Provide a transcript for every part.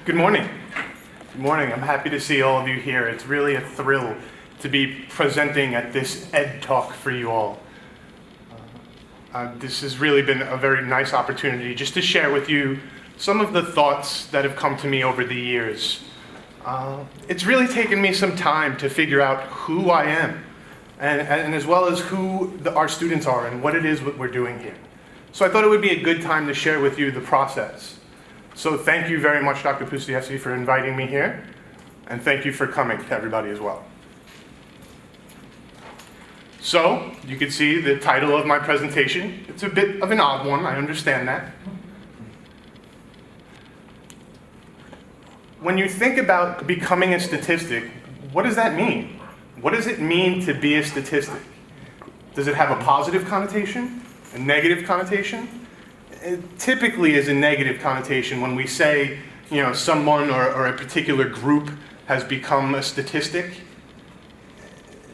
Good morning. Good morning. I'm happy to see all of you here. It's really a thrill to be presenting at this Ed Talk for you all. This has really been a very nice opportunity just to share with you some of the thoughts that have come to me over the years. It's really taken me some time to figure out who I am and as well as who our students are and what it is what we're doing here. So I thought it would be a good time to share with you the process. So thank you very much, Dr. Pustievsky, for inviting me here, and thank you for coming to everybody as well. So you can see the title of my presentation. It's a bit of an odd one, I understand that. When you think about becoming a statistic, what does that mean? What does it mean to be a statistic? Does it have a positive connotation? A negative connotation? It typically is a negative connotation when we say, someone or a particular group has become a statistic.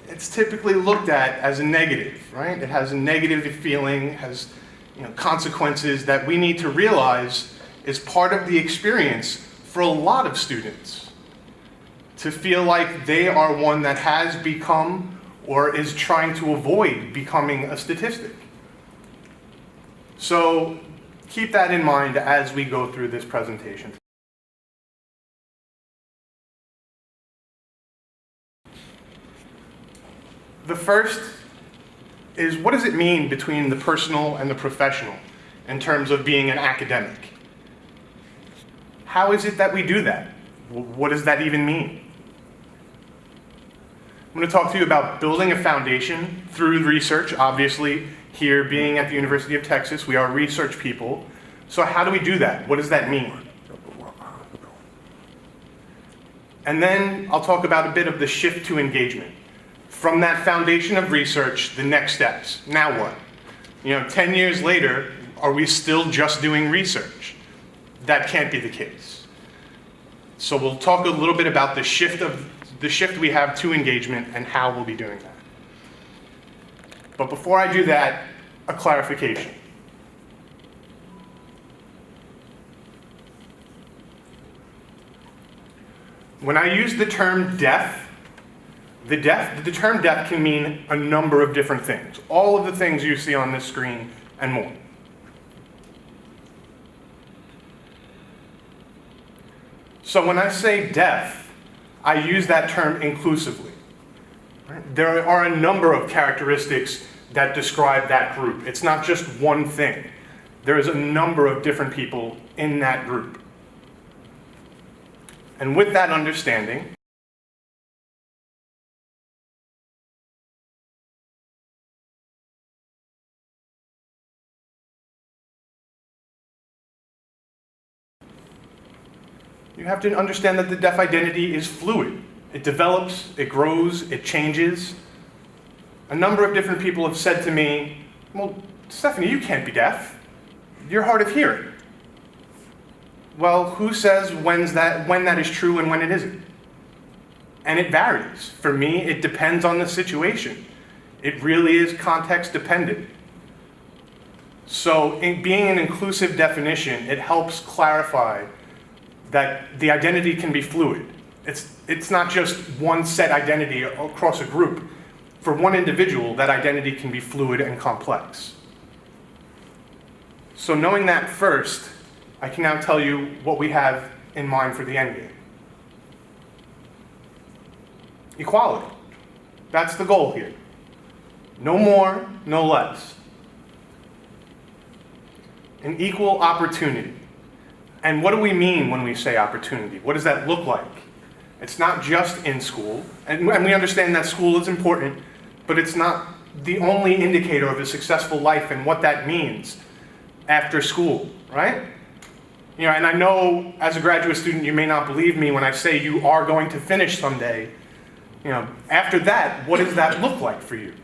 It's typically looked at as a negative, right? It has a negative feeling, has consequences that we need to realize is part of the experience for a lot of students. To feel like they are one that has become or is trying to avoid becoming a statistic. So keep that in mind as we go through this presentation. The first is, what does it mean between the personal and the professional in terms of being an academic? How is it that we do that? What does that even mean? I'm going to talk to you about building a foundation through research. Obviously, here being at the University of Texas, we are research people. So how do we do that? What does that mean? And then I'll talk about a bit of the shift to engagement. From that foundation of research, the next steps. Now what? 10 years later, are we still just doing research? That can't be the case. So we'll talk a little bit about the shift we have to engagement and how we'll be doing that. But before I do that, a clarification. When I use the term deaf, the term deaf can mean a number of different things. All of the things you see on this screen and more. So when I say deaf, I use that term inclusively. There are a number of characteristics that describe that group. It's not just one thing. There is a number of different people in that group. And with that understanding, you have to understand that the deaf identity is fluid. It develops, it grows, it changes. A number of different people have said to me, well, Stephanie, you can't be deaf. You're hard of hearing. Well, who says when that is true and when it isn't? And it varies. For me, it depends on the situation. It really is context dependent. So in being an inclusive definition, it helps clarify that the identity can be fluid. It's not just one set identity across a group. For one individual, that identity can be fluid and complex. So knowing that first, I can now tell you what we have in mind for the end game. Equality. That's the goal here. No more, no less. An equal opportunity. And what do we mean when we say opportunity? What does that look like? It's not just in school, and we understand that school is important, but it's not the only indicator of a successful life and what that means after school, right? And I know as a graduate student, you may not believe me when I say you are going to finish someday. After that, what does that look like for you?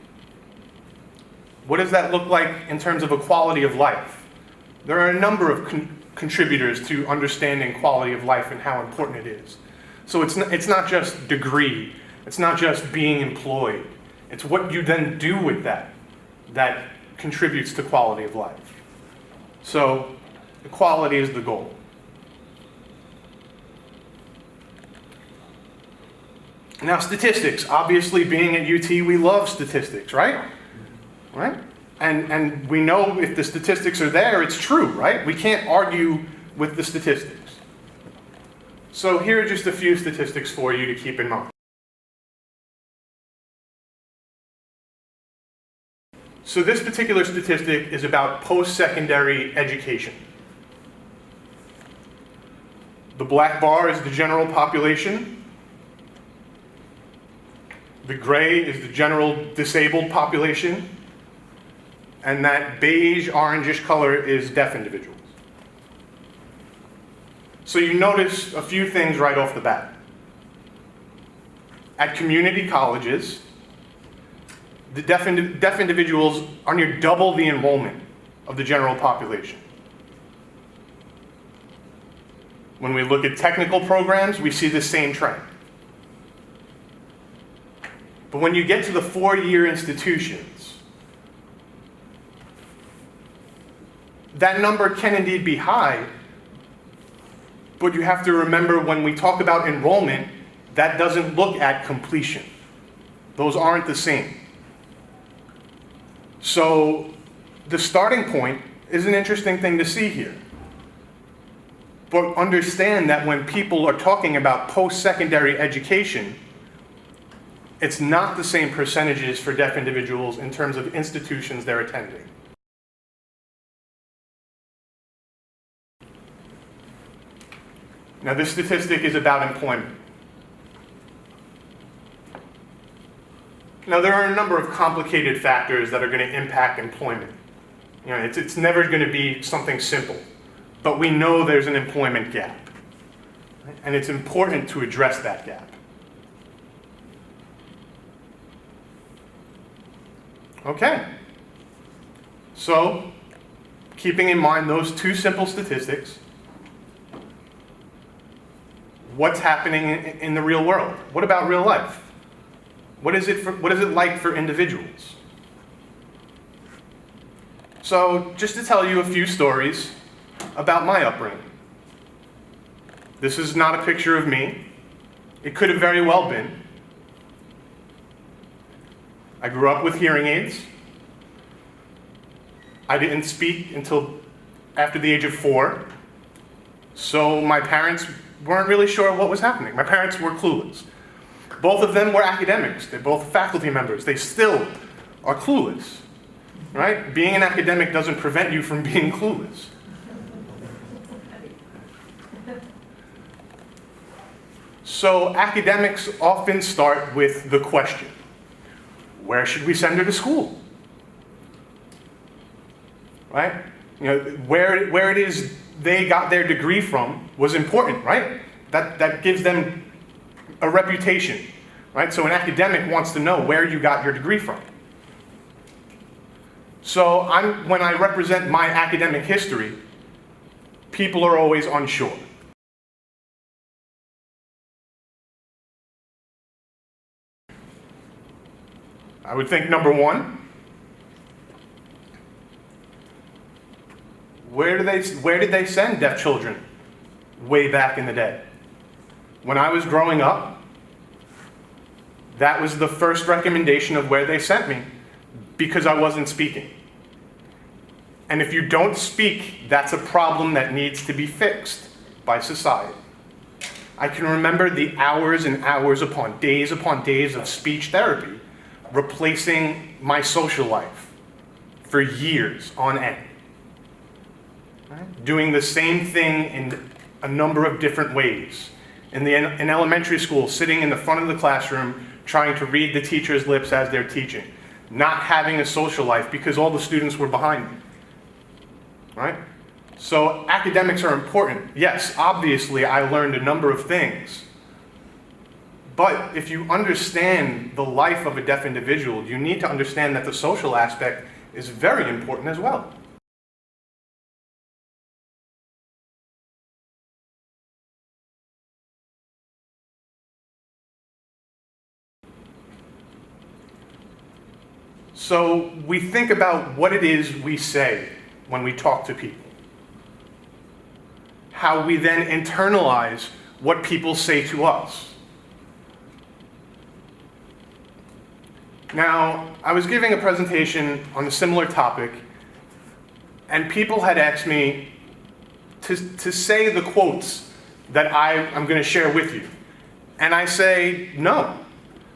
What does that look like in terms of a quality of life? There are a number of contributors to understanding quality of life and how important it is. So it's not just degree, it's not just being employed, it's what you then do with that contributes to quality of life. So equality is the goal. Now, statistics. Obviously, being at UT, we love statistics, right? Right? And we know if the statistics are there, it's true, right? We can't argue with the statistics. So here are just a few statistics for you to keep in mind. So this particular statistic is about post-secondary education. The black bar is the general population. The gray is the general disabled population. And that beige, orangish color is deaf individuals. So you notice a few things right off the bat. At community colleges, the deaf individuals are near double the enrollment of the general population. When we look at technical programs, we see the same trend. But when you get to the four-year institutions, that number can indeed be high, but you have to remember when we talk about enrollment, that doesn't look at completion. Those aren't the same. So the starting point is an interesting thing to see here. But understand that when people are talking about post-secondary education, it's not the same percentages for deaf individuals in terms of institutions they're attending. Now, this statistic is about employment. Now, there are a number of complicated factors that are going to impact employment. You know, it's never going to be something simple, but we know there's an employment gap, and it's important to address that gap. Okay, so keeping in mind those two simple statistics, what's happening in the real world? What about real life? What is it like for individuals? So just to tell you a few stories about my upbringing. This is not a picture of me. It could have very well been. I grew up with hearing aids. I didn't speak until after the age of 4. So my parents weren't really sure what was happening. My parents were clueless. Both of them were academics. They're both faculty members. They still are clueless, right? Being an academic doesn't prevent you from being clueless. So academics often start with the question, where should we send her to school? Right? You know, where it is they got their degree from was important, right? That gives them a reputation, right? So an academic wants to know where you got your degree from. So when I represent my academic history, people are always unsure. I would think number one, where did they send deaf children way back in the day? When I was growing up, that was the first recommendation of where they sent me because I wasn't speaking. And if you don't speak, that's a problem that needs to be fixed by society. I can remember the hours and hours upon days of speech therapy replacing my social life for years on end. Right? Doing the same thing in a number of different ways. In elementary school, sitting in the front of the classroom, trying to read the teacher's lips as they're teaching. Not having a social life because all the students were behind me. Right? So academics are important. Yes, obviously I learned a number of things. But if you understand the life of a deaf individual, you need to understand that the social aspect is very important as well. So we think about what it is we say when we talk to people. How we then internalize what people say to us. Now, I was giving a presentation on a similar topic, and people had asked me to say the quotes that I'm going to share with you. And I say no,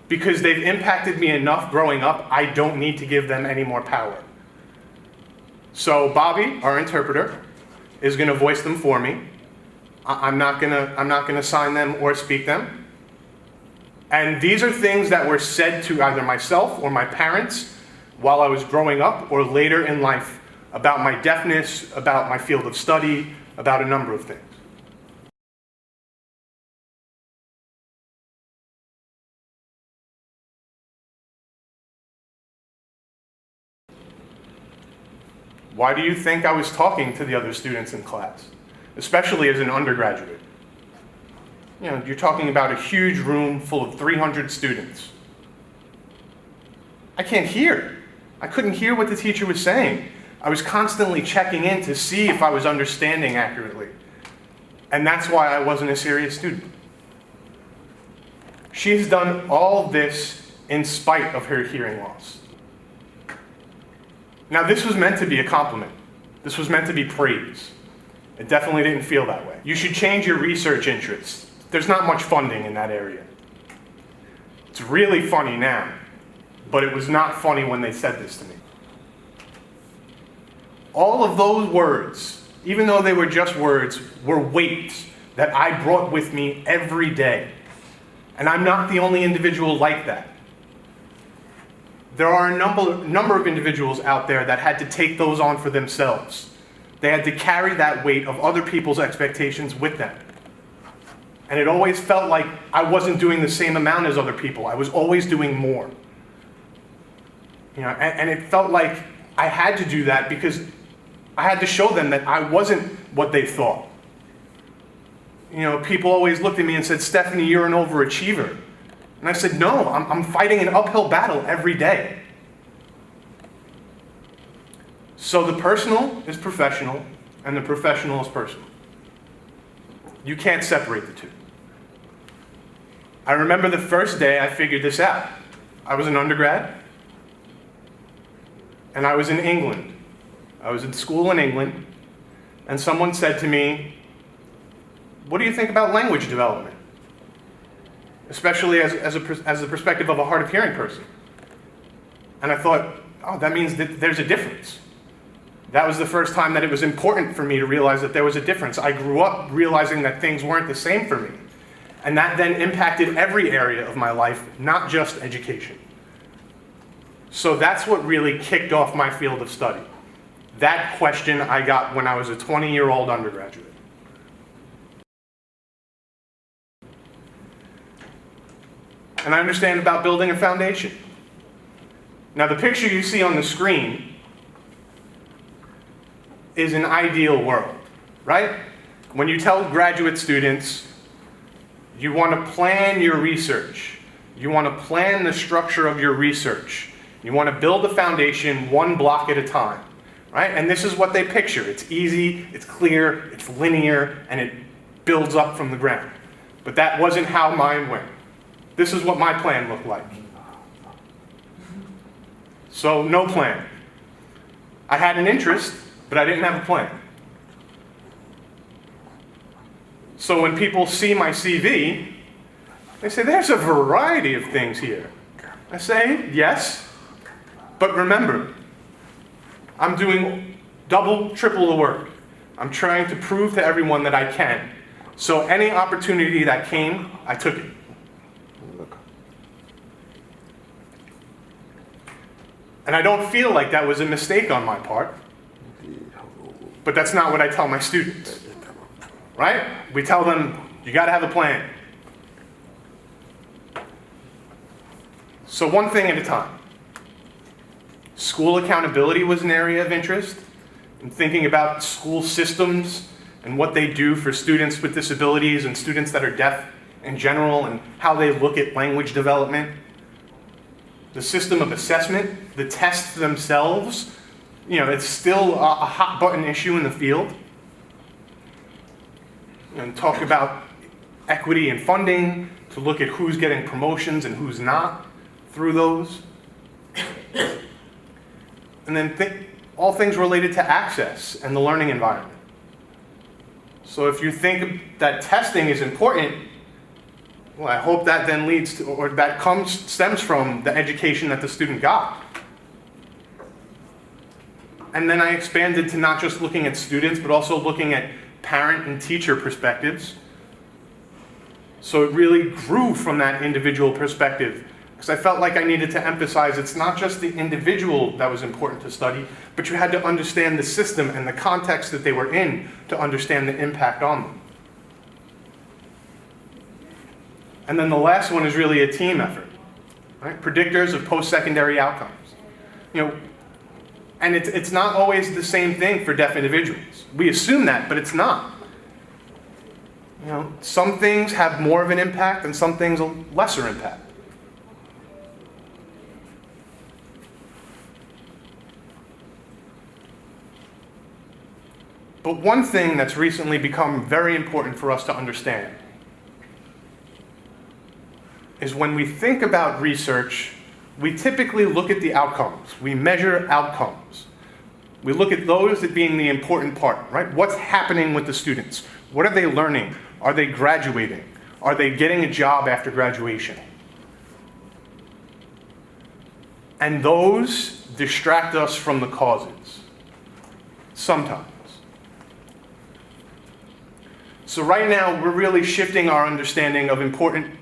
because they've impacted me enough growing up, I don't need to give them any more power. So Bobby, our interpreter, is going to voice them for me. I'm not going to sign them or speak them. And these are things that were said to either myself or my parents while I was growing up or later in life about my deafness, about my field of study, about a number of things. Why do you think I was talking to the other students in class, especially as an undergraduate? You know, you're talking about a huge room full of 300 students. I can't hear. I couldn't hear what the teacher was saying. I was constantly checking in to see if I was understanding accurately. And that's why I wasn't a serious student. She's done all this in spite of her hearing loss. Now, this was meant to be a compliment. This was meant to be praise. It definitely didn't feel that way. You should change your research interests. There's not much funding in that area. It's really funny now, but it was not funny when they said this to me. All of those words, even though they were just words, were weights that I brought with me every day. And I'm not the only individual like that. There are a number of individuals out there that had to take those on for themselves. They had to carry that weight of other people's expectations with them. And it always felt like I wasn't doing the same amount as other people. I was always doing more. You know, and it felt like I had to do that because I had to show them that I wasn't what they thought. You know, people always looked at me and said, "Stephanie, you're an overachiever." And I said, no, I'm fighting an uphill battle every day. So the personal is professional, and the professional is personal. You can't separate the two. I remember the first day I figured this out. I was an undergrad, and I was in England. I was in school in England, and someone said to me, "What do you think about language development? Especially as the perspective of a hard of hearing person." And I thought, oh, that means that there's a difference. That was the first time that it was important for me to realize that there was a difference. I grew up realizing that things weren't the same for me. And that then impacted every area of my life, not just education. So that's what really kicked off my field of study. That question I got when I was a 20-year-old undergraduate. And I understand about building a foundation. Now, the picture you see on the screen is an ideal world, right? When you tell graduate students, you want to plan your research, you want to plan the structure of your research, you want to build a foundation one block at a time, right? And this is what they picture. It's easy, it's clear, it's linear, and it builds up from the ground. But that wasn't how mine went. This is what my plan looked like. So, no plan. I had an interest, but I didn't have a plan. So when people see my CV, they say, "There's a variety of things here." I say, yes, but remember, I'm doing double, triple the work. I'm trying to prove to everyone that I can. So any opportunity that came, I took it. And I don't feel like that was a mistake on my part, but that's not what I tell my students, right? We tell them, you gotta have a plan. So one thing at a time. School accountability was an area of interest, and thinking about school systems and what they do for students with disabilities and students that are deaf in general, and how they look at language development. The system of assessment, the tests themselves, you know, it's still a hot button issue in the field. And talk about equity and funding, to look at who's getting promotions and who's not through those. And then all things related to access and the learning environment. So if you think that testing is important, well, I hope that then leads to, or that stems from the education that the student got. And then I expanded to not just looking at students, but also looking at parent and teacher perspectives. So it really grew from that individual perspective, because I felt like I needed to emphasize it's not just the individual that was important to study, but you had to understand the system and the context that they were in to understand the impact on them. And then the last one is really a team effort, right? Predictors of post-secondary outcomes. And it's not always the same thing for deaf individuals. We assume that, but it's not. Some things have more of an impact and some things a lesser impact. But one thing that's recently become very important for us to understand is when we think about research, we typically look at the outcomes. We measure outcomes. We look at those as being the important part, right? What's happening with the students? What are they learning? Are they graduating? Are they getting a job after graduation? And those distract us from the causes, sometimes. So right now, we're really shifting our understanding of important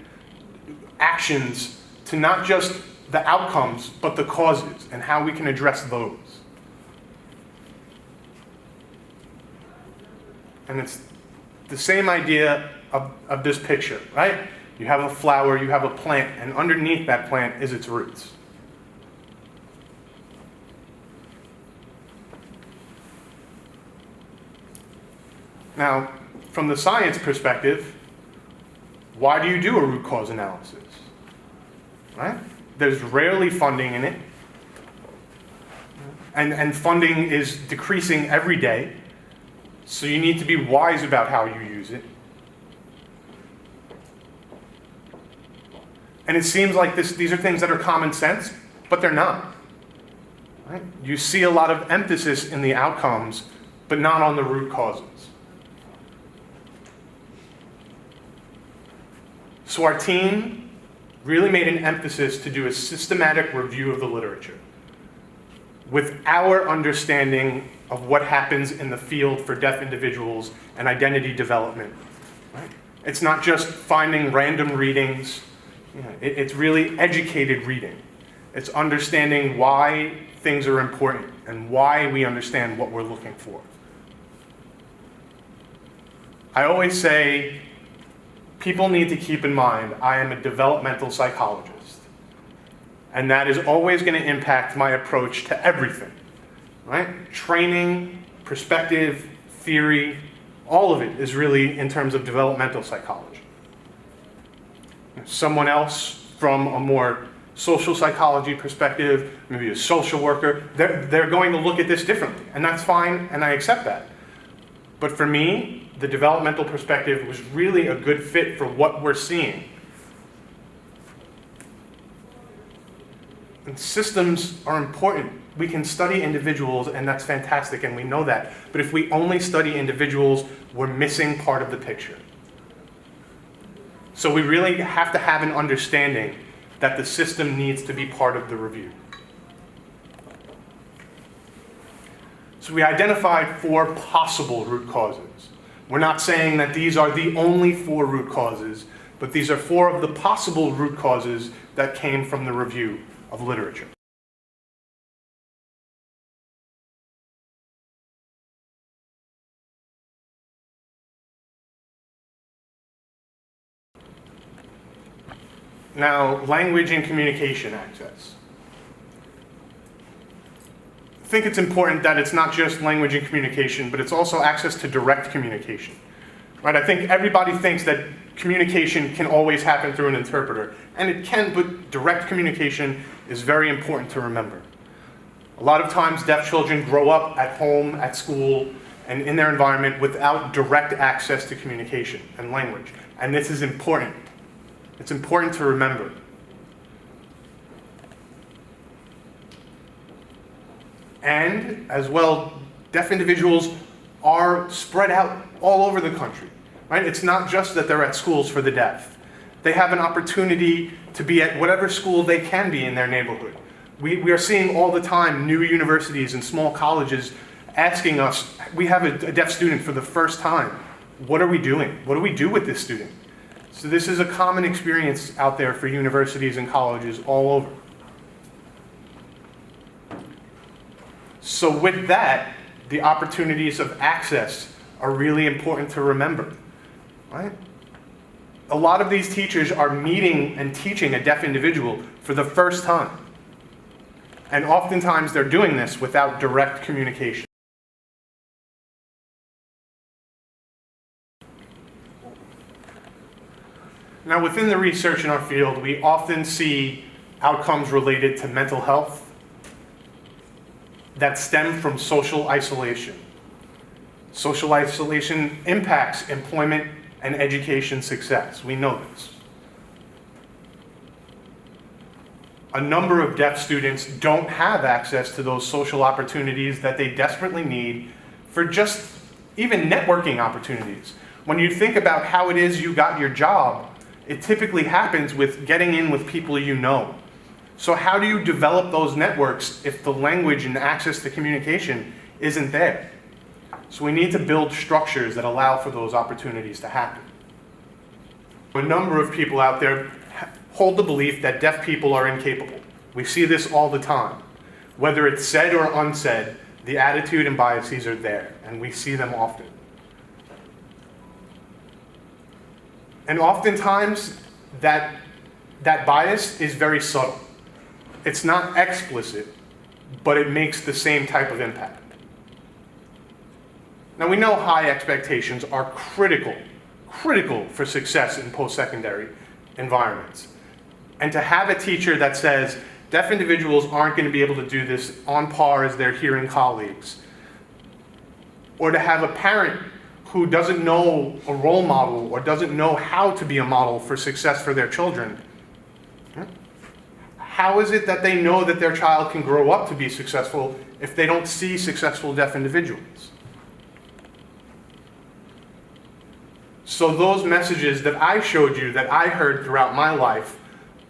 actions to not just the outcomes, but the causes and how we can address those. And it's the same idea of this picture, right? You have a flower, you have a plant, and underneath that plant is its roots. Now, from the science perspective, why do you do a root cause analysis? Right? There's rarely funding in it. And funding is decreasing every day. So you need to be wise about how you use it. And it seems like these are things that are common sense, but they're not. Right? You see a lot of emphasis in the outcomes, but not on the root causes. So our team really made an emphasis to do a systematic review of the literature with our understanding of what happens in the field for deaf individuals and identity development. Right? It's not just finding random readings. It's really educated reading. It's understanding why things are important and why we understand what we're looking for. I always say, people need to keep in mind, I am a developmental psychologist. And that is always going to impact my approach to everything, right? Training, perspective, theory, all of it is really in terms of developmental psychology. Someone else from a more social psychology perspective, maybe a social worker, they're going to look at this differently, and that's fine, and I accept that. But for me, the developmental perspective was really a good fit for what we're seeing. And systems are important. We can study individuals, and that's fantastic, and we know that. But if we only study individuals, we're missing part of the picture. So we really have to have an understanding that the system needs to be part of the review. So we identified 4 possible root causes. We're not saying that these are the only 4 root causes, but these are 4 of the possible root causes that came from the review of literature. Now, language and communication access. I think it's important that it's not just language and communication, but it's also access to direct communication. Right? I think everybody thinks that communication can always happen through an interpreter, and it can, but direct communication is very important to remember. A lot of times deaf children grow up at home, at school, and in their environment without direct access to communication and language. And this is important. It's important to remember. And as well, deaf individuals are spread out all over the country, right? It's not just that they're at schools for the deaf. They have an opportunity to be at whatever school they can be in their neighborhood. We are seeing all the time new universities and small colleges asking us, we have a deaf student for the first time. What are we doing? What do we do with this student? So this is a common experience out there for universities and colleges all over. So with that, the opportunities of access are really important to remember, right? A lot of these teachers are meeting and teaching a deaf individual for the first time. And oftentimes they're doing this without direct communication. Now, within the research in our field, we often see outcomes related to mental health that stem from social isolation. Social isolation impacts employment and education success. We know this. A number of deaf students don't have access to those social opportunities that they desperately need for just even networking opportunities. When you think about how it is you got your job, it typically happens with getting in with people you know. So how do you develop those networks if the language and access to communication isn't there? So we need to build structures that allow for those opportunities to happen. A number of people out there hold the belief that deaf people are incapable. We see this all the time. Whether it's said or unsaid, the attitude and biases are there, and we see them often. And oftentimes, that bias is very subtle. It's not explicit, but it makes the same type of impact. Now, we know high expectations are critical for success in post-secondary environments. And to have a teacher that says, deaf individuals aren't going to be able to do this on par as their hearing colleagues, or to have a parent who doesn't know a role model or doesn't know how to be a model for success for their children, how is it that they know that their child can grow up to be successful if they don't see successful deaf individuals? So those messages that I showed you, that I heard throughout my life,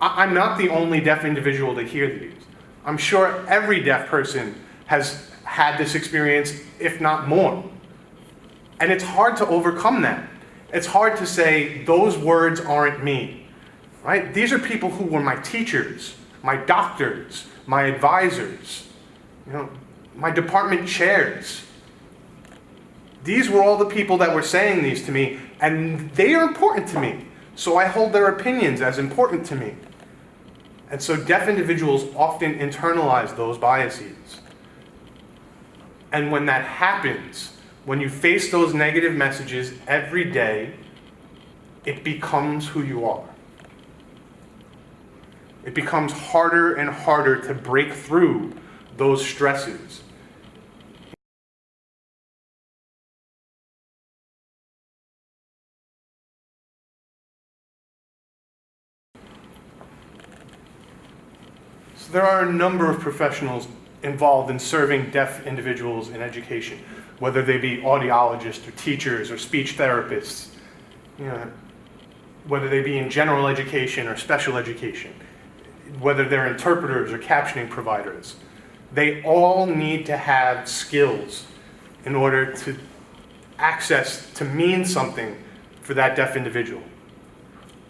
I'm not the only deaf individual to hear these. I'm sure every deaf person has had this experience, if not more. And it's hard to overcome that. It's hard to say, those words aren't me, right? These are people who were my teachers, my doctors, my advisors, my department chairs. These were all the people that were saying these to me, and they are important to me. So I hold their opinions as important to me. And so deaf individuals often internalize those biases. And when that happens, when you face those negative messages every day, it becomes who you are. It becomes harder and harder to break through those stresses. So there are a number of professionals involved in serving deaf individuals in education, whether they be audiologists or teachers or speech therapists, whether they be in general education or special education, whether they're interpreters or captioning providers. They all need to have skills in order to access to mean something for that deaf individual.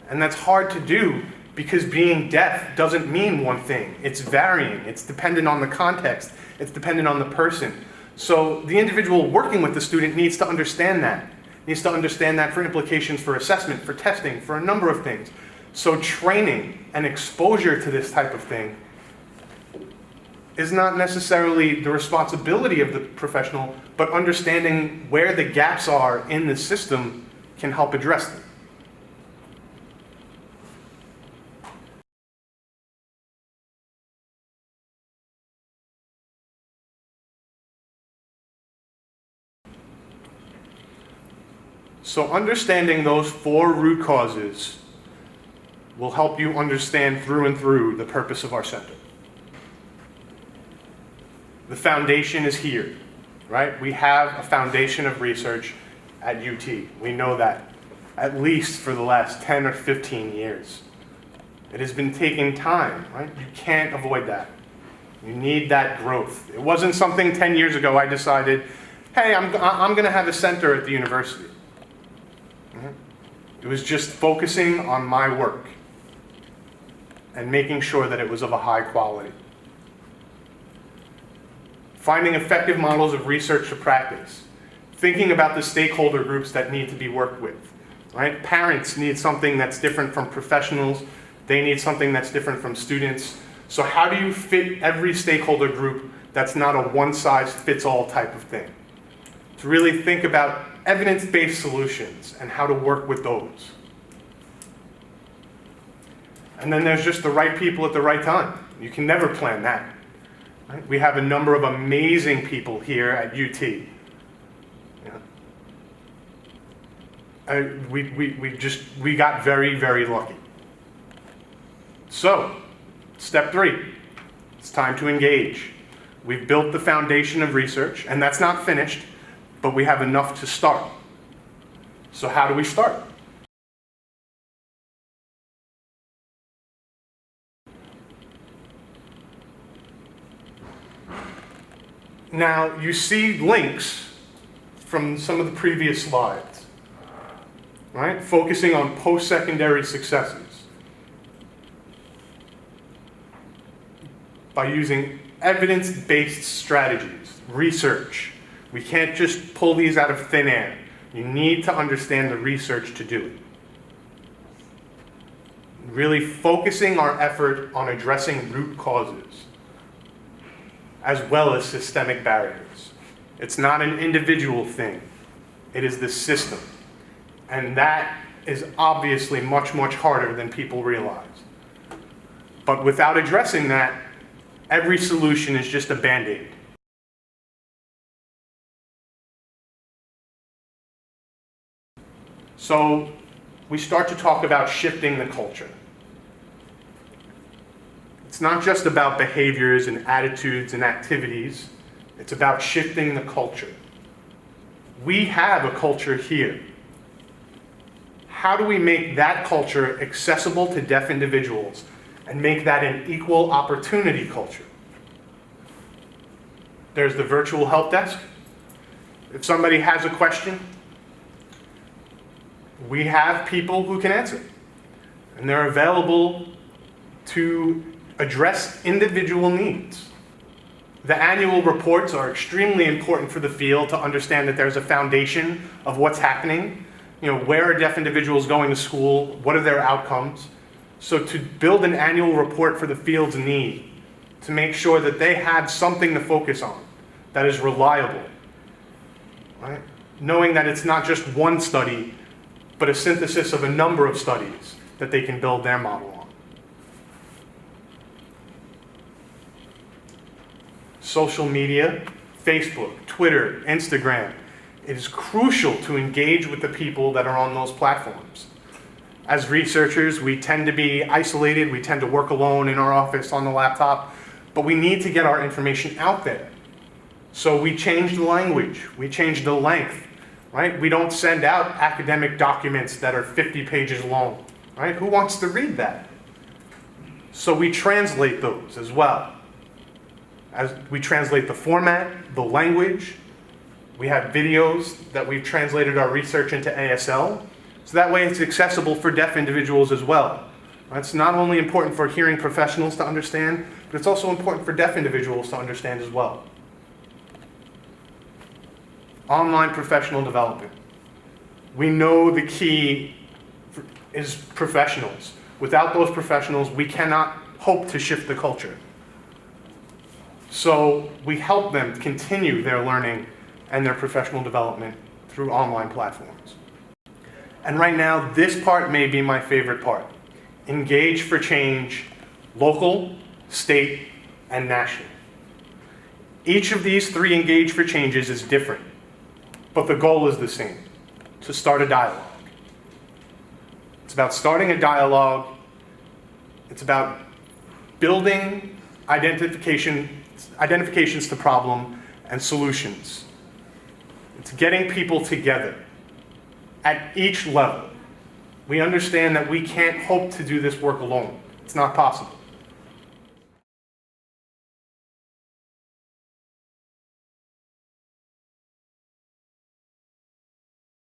And that's hard to do because being deaf doesn't mean one thing. It's varying. It's dependent on the context. It's dependent on the person. So the individual working with the student needs to understand that. Needs to understand that for implications for assessment, for testing, for a number of things. So training and exposure to this type of thing is not necessarily the responsibility of the professional, but understanding where the gaps are in the system can help address them. So understanding those 4 root causes will help you understand through and through the purpose of our center. The foundation is here, right? We have a foundation of research at UT. We know that, at least for the last 10 or 15 years. It has been taking time, right? You can't avoid that. You need that growth. It wasn't something 10 years ago I decided, hey, I'm going to have a center at the university. It was just focusing on my work and making sure that it was of a high quality. Finding effective models of research to practice. Thinking about the stakeholder groups that need to be worked with. Right? Parents need something that's different from professionals. They need something that's different from students. So how do you fit every stakeholder group that's not a one-size-fits-all type of thing? To really think about evidence-based solutions and how to work with those. And then there's just the right people at the right time. You can never plan that. Right? We have a number of amazing people here at UT. We got very, very lucky. So, step 3, it's time to engage. We've built the foundation of research, and that's not finished, but we have enough to start. So how do we start? Now, you see links from some of the previous slides, right? Focusing on post-secondary successes. By using evidence-based strategies, research. We can't just pull these out of thin air. You need to understand the research to do it. Really focusing our effort on addressing root causes, as well as systemic barriers. It's not an individual thing. It is the system. And that is obviously much, much harder than people realize. But without addressing that, every solution is just a Band-Aid. So we start to talk about shifting the culture. It's not just about behaviors and attitudes and activities. It's about shifting the culture. We have a culture here. How do we make that culture accessible to deaf individuals and make that an equal opportunity culture? There's the virtual help desk. If somebody has a question, we have people who can answer. And they're available to address individual needs. The annual reports are extremely important for the field to understand that there's a foundation of what's happening. You know, where are deaf individuals going to school? What are their outcomes? So to build an annual report for the field's need, to make sure that they have something to focus on that is reliable, right? Knowing that it's not just one study, but a synthesis of a number of studies that they can build their model on. Social media, Facebook, Twitter, Instagram, it is crucial to engage with the people that are on those platforms. As researchers, we tend to be isolated, we tend to work alone in our office on the laptop, but we need to get our information out there. So we change the language, we change the length, right? We don't send out academic documents that are 50 pages long, right? Who wants to read that? So we translate those as well. As we translate the format, the language, we have videos that we've translated our research into ASL, so that way it's accessible for deaf individuals as well. It's not only important for hearing professionals to understand, but it's also important for deaf individuals to understand as well. Online professional development. We know the key is professionals. Without those professionals, we cannot hope to shift the culture. So we help them continue their learning and their professional development through online platforms. And right now, this part may be my favorite part. Engage for change, local, state, and national. Each of these 3 engage for changes is different, but the goal is the same, to start a dialogue. It's about starting a dialogue. It's about building identification It's identifications to problem and solutions. It's getting people together at each level. We understand that we can't hope to do this work alone. It's not possible.